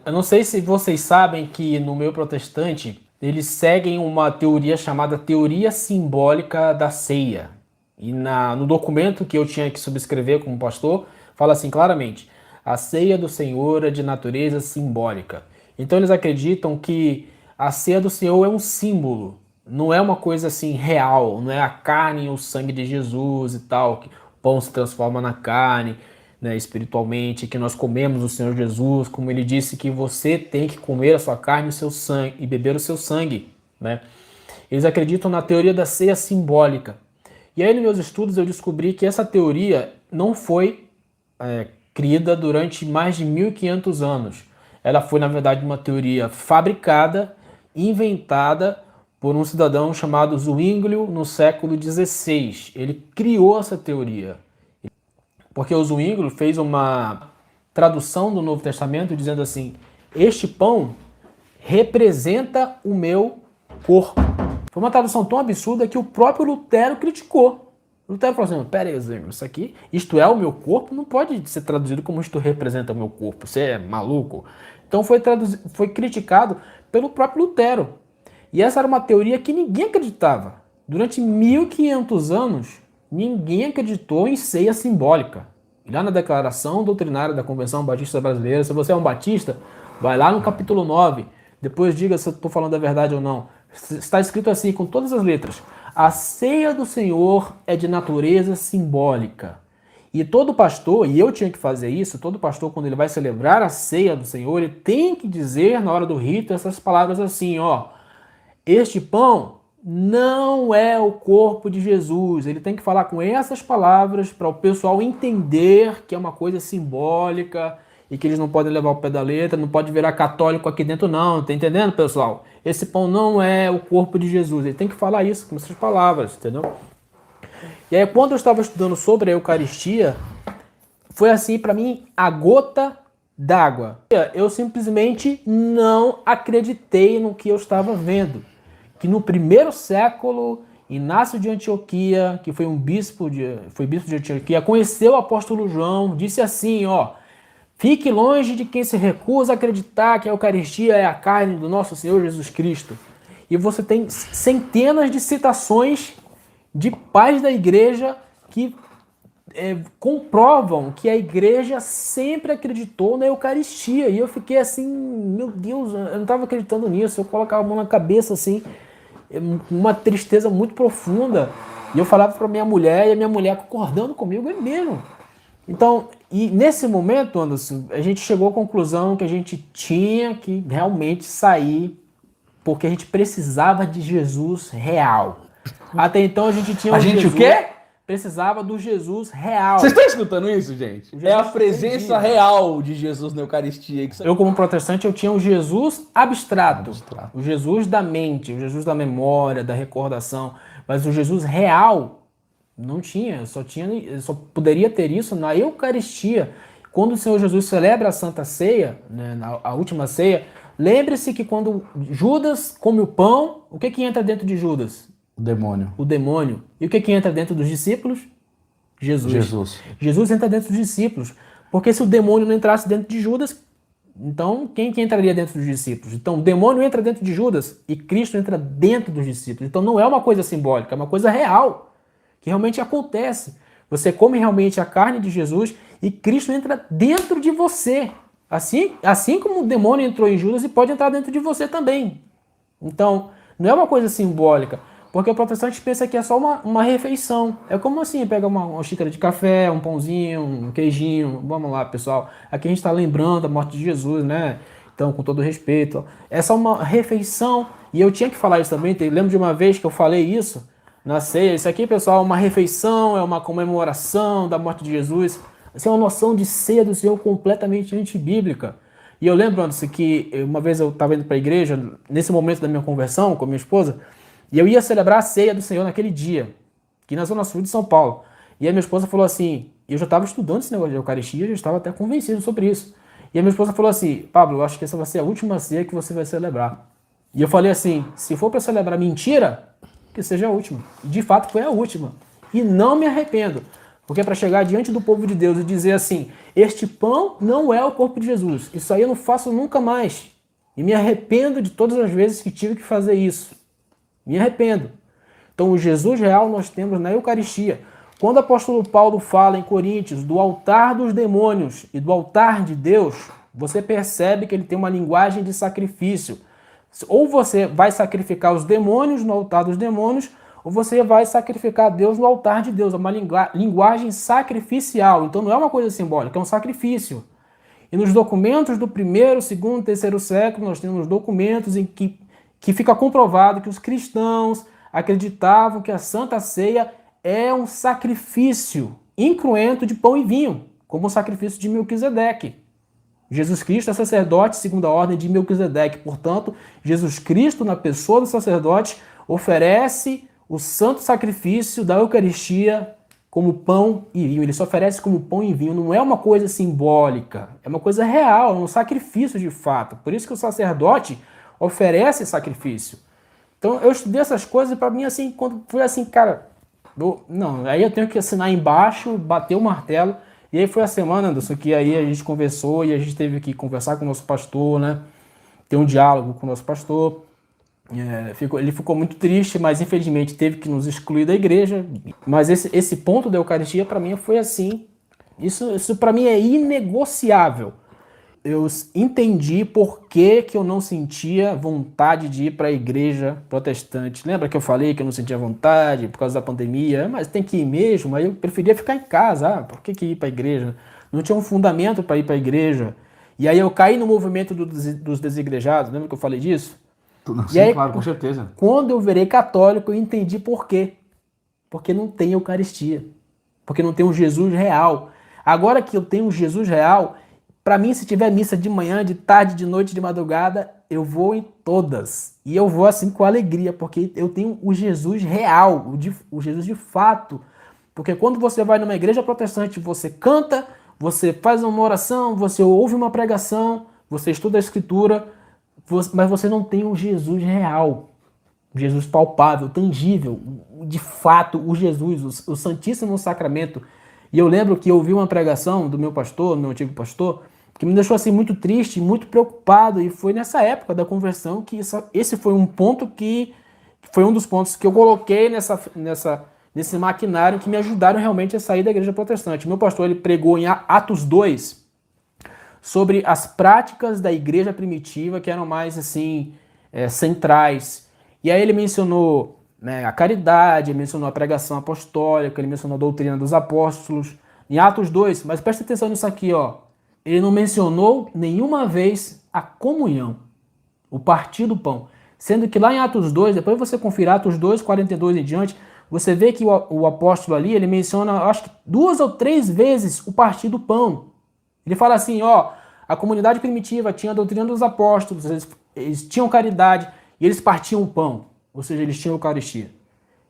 Eu não sei se vocês sabem que no meio protestante eles seguem uma teoria chamada teoria simbólica da ceia. E no documento que eu tinha que subscrever como pastor, fala assim claramente: a ceia do Senhor é de natureza simbólica. Então eles acreditam que a ceia do Senhor é um símbolo, não é uma coisa assim real, não é a carne e o sangue de Jesus e tal, que o pão se transforma na carne, né, espiritualmente, que nós comemos o Senhor Jesus, como ele disse que você tem que comer a sua carne e o seu sangue e beber o seu sangue, né? Eles acreditam na teoria da ceia simbólica. E aí, nos meus estudos, eu descobri que essa teoria não foi criada durante mais de 1500 anos. Ela foi, na verdade, uma teoria fabricada, inventada por um cidadão chamado Zwinglio no século XVI. Ele criou essa teoria, porque o Zwinglio fez uma tradução do Novo Testamento dizendo assim: este pão representa o meu corpo. Foi uma tradução tão absurda que o próprio Lutero criticou. Lutero falou assim: pera aí, Zwinglio, isso aqui, isto é o meu corpo, não pode ser traduzido como isto representa o meu corpo. Você é maluco? Então foi criticado pelo próprio Lutero. E essa era uma teoria que ninguém acreditava. Durante 1500 anos, ninguém acreditou em ceia simbólica. E lá na Declaração Doutrinária da Convenção Batista Brasileira, se você é um batista, vai lá no capítulo 9, depois diga se eu estou falando a verdade ou não. Está escrito assim, com todas as letras: a ceia do Senhor é de natureza simbólica. E todo pastor, e eu tinha que fazer isso, todo pastor, quando ele vai celebrar a ceia do Senhor, ele tem que dizer na hora do rito essas palavras assim, ó: este pão não é o corpo de Jesus. Ele tem que falar com essas palavras para o pessoal entender que é uma coisa simbólica e que eles não podem levar o pé da letra, não pode virar católico aqui dentro não, tá entendendo, pessoal? Esse pão não é o corpo de Jesus. Ele tem que falar isso com essas palavras, entendeu? E aí, quando eu estava estudando sobre a Eucaristia, foi assim, para mim, a gota d'água. Eu simplesmente não acreditei no que eu estava vendo. Que no primeiro século, Inácio de Antioquia, que foi bispo de Antioquia, conheceu o apóstolo João, disse assim, ó: fique longe de quem se recusa a acreditar que a Eucaristia é a carne do nosso Senhor Jesus Cristo. E você tem centenas de citações de pais da igreja que comprovam que a igreja sempre acreditou na Eucaristia. E eu fiquei assim, meu Deus, eu não estava acreditando nisso. Eu colocava a mão na cabeça assim, uma tristeza muito profunda. E eu falava para minha mulher, e a minha mulher concordando comigo, é mesmo. Então, e nesse momento, Anderson, a gente chegou à conclusão que a gente tinha que realmente sair, porque a gente precisava de Jesus real. Até então a gente tinha A gente Jesus, o quê? precisava do Jesus real. Vocês estão escutando isso, gente? É a presença real de Jesus na Eucaristia. Eu, como protestante, eu tinha o Jesus abstrato, o Jesus da mente, o Jesus da memória, da recordação, mas o Jesus real não tinha, só poderia ter isso na Eucaristia. Quando o Senhor Jesus celebra a Santa Ceia, né, a última ceia, lembre-se que quando Judas come o pão, o que entra dentro de Judas? O demônio. O demônio. E o que entra dentro dos discípulos? Jesus. Jesus entra dentro dos discípulos. Porque se o demônio não entrasse dentro de Judas, então quem que entraria dentro dos discípulos? Então o demônio entra dentro de Judas e Cristo entra dentro dos discípulos. Então não é uma coisa simbólica, é uma coisa real, que realmente acontece. Você come realmente a carne de Jesus e Cristo entra dentro de você. Assim como o demônio entrou em Judas e pode entrar dentro de você também. Então, não é uma coisa simbólica. Porque o protestante pensa que é só uma refeição. É como assim, pega uma xícara de café, um pãozinho, um queijinho. Vamos lá, pessoal. Aqui a gente está lembrando a morte de Jesus, né? Então, com todo respeito. É só uma refeição. E eu tinha que falar isso também. Lembro de uma vez que eu falei isso na ceia. Isso aqui, pessoal, é uma refeição, é uma comemoração da morte de Jesus. Isso é uma noção de ceia do Senhor completamente antibíblica. E eu lembro, Anderson, que uma vez eu estava indo para a igreja, nesse momento da minha conversão com a minha esposa, e eu ia celebrar a ceia do Senhor naquele dia, aqui na Zona Sul de São Paulo. E a minha esposa falou assim, eu já estava estudando esse negócio de Eucaristia, já estava até convencido sobre isso. E a minha esposa falou assim, Pablo, eu acho que essa vai ser a última ceia que você vai celebrar. E eu falei assim, se for para celebrar mentira, que seja a última. E de fato foi a última. E não me arrependo. Porque para chegar diante do povo de Deus e dizer assim, este pão não é o corpo de Jesus, isso aí eu não faço nunca mais. E me arrependo de todas as vezes que tive que fazer isso. Me arrependo. Então o Jesus real nós temos na Eucaristia. Quando o apóstolo Paulo fala em Coríntios do altar dos demônios e do altar de Deus, você percebe que ele tem uma linguagem de sacrifício. Ou você vai sacrificar os demônios no altar dos demônios, ou você vai sacrificar Deus no altar de Deus. É uma linguagem sacrificial. Então não é uma coisa simbólica, é um sacrifício. E nos documentos do primeiro, segundo, terceiro século, nós temos documentos em que fica comprovado que os cristãos acreditavam que a Santa Ceia é um sacrifício incruento de pão e vinho, como o sacrifício de Melquisedeque. Jesus Cristo é sacerdote segundo a ordem de Melquisedeque. Portanto, Jesus Cristo, na pessoa do sacerdote, oferece o santo sacrifício da Eucaristia como pão e vinho. Ele se oferece como pão e vinho. Não é uma coisa simbólica, é uma coisa real, é um sacrifício de fato. Por isso que o sacerdote oferece sacrifício. Então eu estudei essas coisas e para mim assim, quando foi assim, cara, não, aí eu tenho que assinar embaixo, bater o martelo. E aí foi a semana, Anderson, que aí a gente conversou e a gente teve que conversar com o nosso pastor, né? Ter um diálogo com o nosso pastor. Ele ficou muito triste, mas infelizmente teve que nos excluir da igreja. Mas esse ponto da Eucaristia para mim foi assim, isso para mim é inegociável. Eu entendi por que eu não sentia vontade de ir para a igreja protestante. Lembra que eu falei que eu não sentia vontade por causa da pandemia? Mas tem que ir mesmo, aí eu preferia ficar em casa. Por que ir para a igreja? Não tinha um fundamento para ir para a igreja. E aí eu caí no movimento dos desigrejados, lembra que eu falei disso? Sim, aí, claro, com certeza. Quando eu virei católico, eu entendi por quê. Porque não tem Eucaristia. Porque não tem um Jesus real. Agora que eu tenho um Jesus real, para mim, se tiver missa de manhã, de tarde, de noite, de madrugada, eu vou em todas. E eu vou assim com alegria, porque eu tenho o Jesus real, o Jesus de fato. Porque quando você vai numa igreja protestante, você canta, você faz uma oração, você ouve uma pregação, você estuda a Escritura, mas você não tem o Jesus real, o Jesus palpável, tangível, de fato, o Jesus, o Santíssimo Sacramento. E eu lembro que eu ouvi uma pregação do meu pastor, meu antigo pastor, que me deixou assim muito triste, muito preocupado, e foi nessa época da conversão que esse foi um ponto que foi um dos pontos que eu coloquei nesse maquinário que me ajudaram realmente a sair da igreja protestante. Meu pastor, ele pregou em Atos 2 sobre as práticas da igreja primitiva que eram mais assim centrais. E aí ele mencionou, né, a caridade, ele mencionou a pregação apostólica, ele mencionou a doutrina dos apóstolos em Atos 2, mas presta atenção nisso aqui, ó. Ele não mencionou nenhuma vez a comunhão, o partir do pão. Sendo que lá em Atos 2, depois você confira Atos 2, 42 em diante, você vê que o apóstolo ali, ele menciona, acho que 2 ou 3 vezes o partir do pão. Ele fala assim, ó, a comunidade primitiva tinha a doutrina dos apóstolos, eles tinham caridade e eles partiam o pão, ou seja, eles tinham Eucaristia.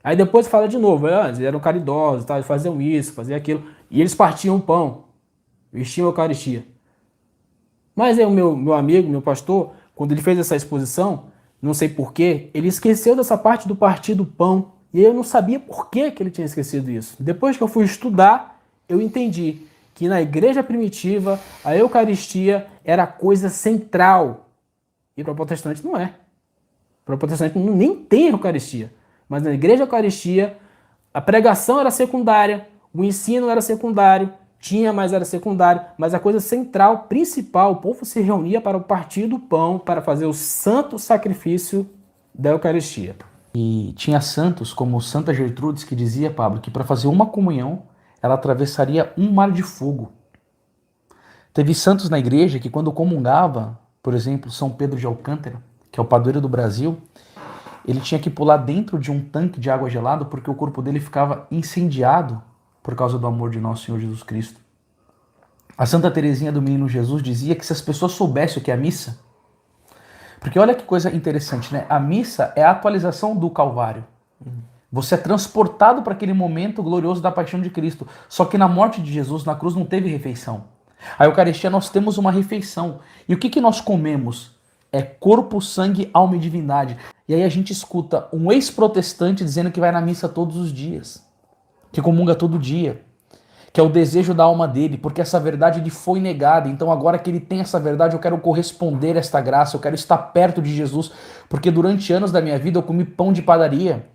Aí depois fala de novo, eles eram caridosos, tá? Eles faziam isso, faziam aquilo, e eles partiam o pão, eles tinham Eucaristia. Mas aí o meu amigo, meu pastor, quando ele fez essa exposição, não sei porquê, ele esqueceu dessa parte do partir do pão, e eu não sabia por que ele tinha esquecido isso. Depois que eu fui estudar, eu entendi que na igreja primitiva a Eucaristia era a coisa central. E para o protestante não é. Para o protestante nem tem Eucaristia. Mas na igreja Eucaristia, a pregação era secundária, o ensino era secundário, tinha, mas era secundário. Mas a coisa central, principal, o povo se reunia para o partir do pão, para fazer o santo sacrifício da Eucaristia. E tinha santos, como Santa Gertrudes, que dizia, Pablo, que para fazer uma comunhão, ela atravessaria um mar de fogo. Teve santos na igreja que quando comungava, por exemplo, São Pedro de Alcântara, que é o padroeiro do Brasil, ele tinha que pular dentro de um tanque de água gelada porque o corpo dele ficava incendiado por causa do amor de nosso Senhor Jesus Cristo. A Santa Teresinha do Menino Jesus dizia que se as pessoas soubessem o que é a missa, porque olha que coisa interessante, né? A missa é a atualização do Calvário. Você é transportado para aquele momento glorioso da paixão de Cristo. Só que na morte de Jesus, na cruz, não teve refeição. A Eucaristia, nós temos uma refeição. E o que nós comemos? É corpo, sangue, alma e divindade. E aí a gente escuta um ex-protestante dizendo que vai na missa todos os dias, que comunga todo dia. que é o desejo da alma dele, porque essa verdade lhe foi negada. Então agora que ele tem essa verdade, eu quero corresponder a esta graça, eu quero estar perto de Jesus, porque durante anos da minha vida eu comi pão de padaria,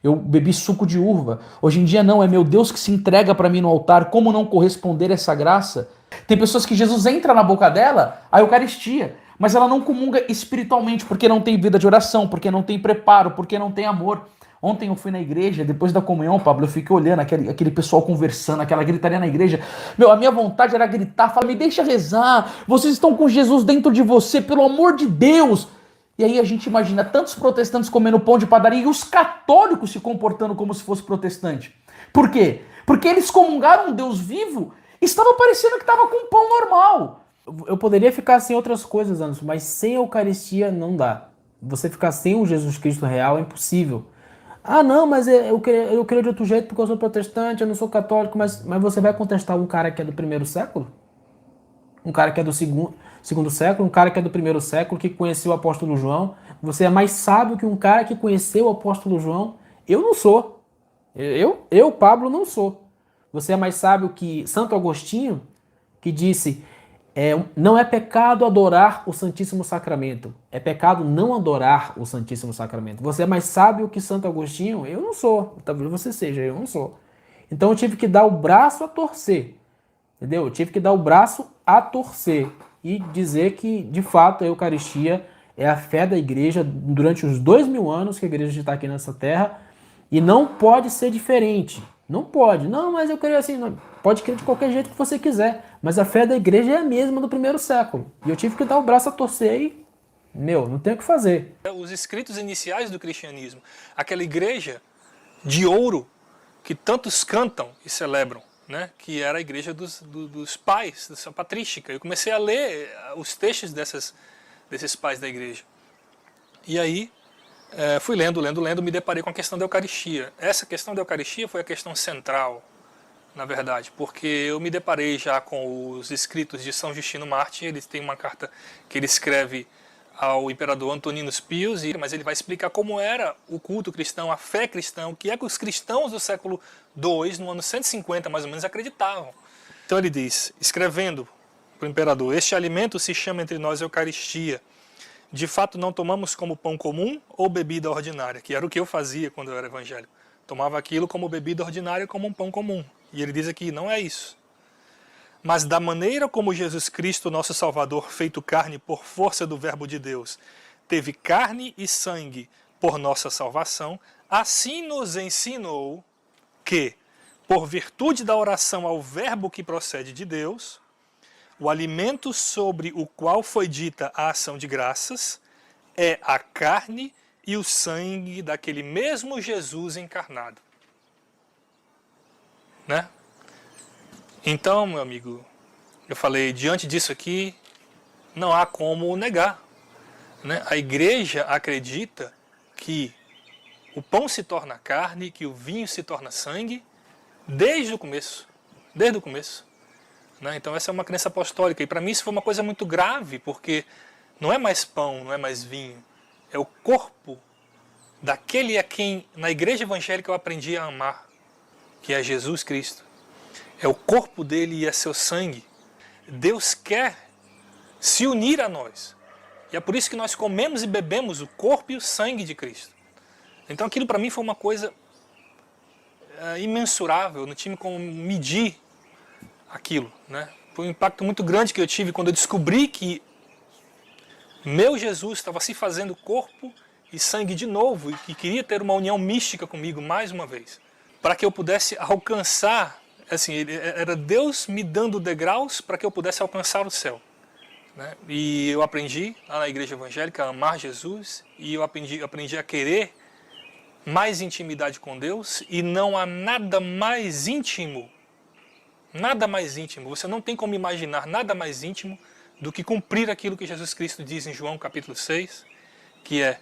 eu bebi suco de uva. Hoje em dia não, é meu Deus que se entrega para mim no altar. Como não corresponder a essa graça? Tem pessoas que Jesus entra na boca dela, a Eucaristia, mas ela não comunga espiritualmente, porque não tem vida de oração, porque não tem preparo, porque não tem amor. Ontem eu fui na igreja, depois da comunhão, Pablo, eu fiquei olhando aquele pessoal conversando, aquela gritaria na igreja. Meu, a minha vontade era gritar, falar, me deixa rezar, vocês estão com Jesus dentro de você, pelo amor de Deus. E aí a gente imagina tantos protestantes comendo pão de padaria e os católicos se comportando como se fosse protestante. Por quê? Porque eles comungaram um Deus vivo e estava parecendo que estava com pão normal. Eu poderia ficar sem outras coisas, Anderson, mas sem a Eucaristia não dá. Você ficar sem o Jesus Cristo real é impossível. Ah, não, mas eu queria de outro jeito porque eu sou protestante, eu não sou católico, mas você vai contestar um cara que é do primeiro século? Um cara que é do segundo século, um cara que é do primeiro século, que conheceu o apóstolo João? Você é mais sábio que um cara que conheceu o apóstolo João? Eu não sou. Pablo, não sou. Você é mais sábio que Santo Agostinho, que disse... não é pecado adorar o Santíssimo Sacramento. É pecado não adorar o Santíssimo Sacramento. Você é mais sábio que Santo Agostinho? Eu não sou. Talvez você seja, eu não sou. Então eu tive que dar o braço a torcer. Entendeu? Eu tive que dar o braço a torcer e dizer que, de fato, a Eucaristia é a fé da igreja durante os 2000 anos que a igreja está aqui nessa terra e não pode ser diferente. Não pode. Não, mas eu creio assim. Não. Pode crer de qualquer jeito que você quiser. Mas a fé da igreja é a mesma do primeiro século. E eu tive que dar o braço a torcer e, não tem o que fazer. Os escritos iniciais do cristianismo. Aquela igreja de ouro que tantos cantam e celebram, né? Que era a igreja dos pais, dessa patrística. Eu comecei a ler os textos desses pais da igreja. E aí... fui lendo, me deparei com a questão da Eucaristia. Essa questão da Eucaristia foi a questão central, na verdade, porque eu me deparei já com os escritos de São Justino Mártir. Ele tem uma carta que ele escreve ao imperador Antoninus Pius, mas ele vai explicar como era o culto cristão, a fé cristã, o que é que os cristãos do século II, no ano 150 mais ou menos, acreditavam. Então ele diz, escrevendo para o imperador, este alimento se chama entre nós Eucaristia. De fato não tomamos como pão comum ou bebida ordinária, que era o que eu fazia quando eu era evangélico. Tomava aquilo como bebida ordinária, como um pão comum. E ele diz aqui, não é isso. Mas da maneira como Jesus Cristo, nosso Salvador, feito carne por força do verbo de Deus, teve carne e sangue por nossa salvação, assim nos ensinou que, por virtude da oração ao verbo que procede de Deus, o alimento sobre o qual foi dita a ação de graças é a carne e o sangue daquele mesmo Jesus encarnado. Né? Então, meu amigo, eu falei, diante disso aqui, não há como negar. Né? A igreja acredita que o pão se torna carne, que o vinho se torna sangue, desde o começo. Desde o começo. Né? Então essa é uma crença apostólica. E para mim isso foi uma coisa muito grave, porque não é mais pão, não é mais vinho. É o corpo daquele a quem, na igreja evangélica, eu aprendi a amar, que é Jesus Cristo. É o corpo dele e é seu sangue. Deus quer se unir a nós. E é por isso que nós comemos e bebemos o corpo e o sangue de Cristo. Então aquilo para mim foi uma coisa imensurável, eu não tinha como medir aquilo. Né? Foi um impacto muito grande que eu tive quando eu descobri que meu Jesus estava se fazendo corpo e sangue de novo e que queria ter uma união mística comigo mais uma vez. Para que eu pudesse alcançar, assim, era Deus me dando degraus para que eu pudesse alcançar o céu. Né? E eu aprendi lá na igreja evangélica a amar Jesus e eu aprendi a querer mais intimidade com Deus e não há nada mais íntimo. Nada mais íntimo. Você não tem como imaginar nada mais íntimo do que cumprir aquilo que Jesus Cristo diz em João capítulo 6, que é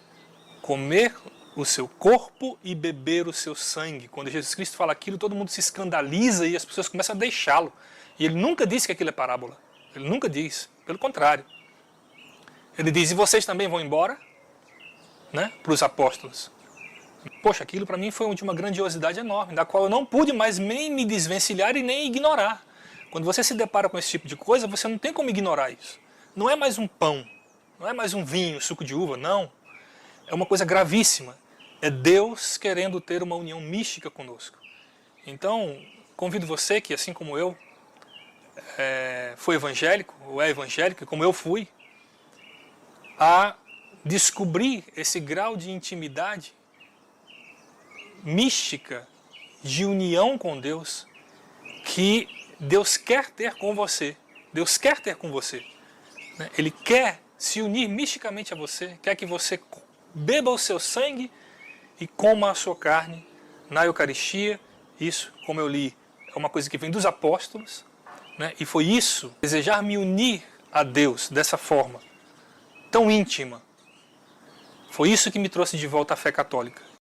comer o seu corpo e beber o seu sangue. Quando Jesus Cristo fala aquilo, todo mundo se escandaliza e as pessoas começam a deixá-lo. E ele nunca disse que aquilo é parábola. Ele nunca diz. Pelo contrário. Ele diz, e vocês também vão embora? Né? Para os apóstolos. poxa, aquilo para mim foi de uma grandiosidade enorme, da qual eu não pude mais nem me desvencilhar e nem ignorar. Quando você se depara com esse tipo de coisa, você não tem como ignorar isso. Não é mais um pão, não é mais um vinho, suco de uva, não. É uma coisa gravíssima. É Deus querendo ter uma união mística conosco. Então, convido você que, assim como eu, foi evangélico, ou é evangélico, como eu fui, a descobrir esse grau de intimidade mística, de união com Deus, que Deus quer ter com você. Deus quer ter com você. Ele quer se unir misticamente a você, quer que você beba o seu sangue e coma a sua carne na Eucaristia. Isso, como eu li, é uma coisa que vem dos apóstolos, né? E foi isso, desejar me unir a Deus dessa forma, tão íntima. Foi isso que me trouxe de volta à fé católica.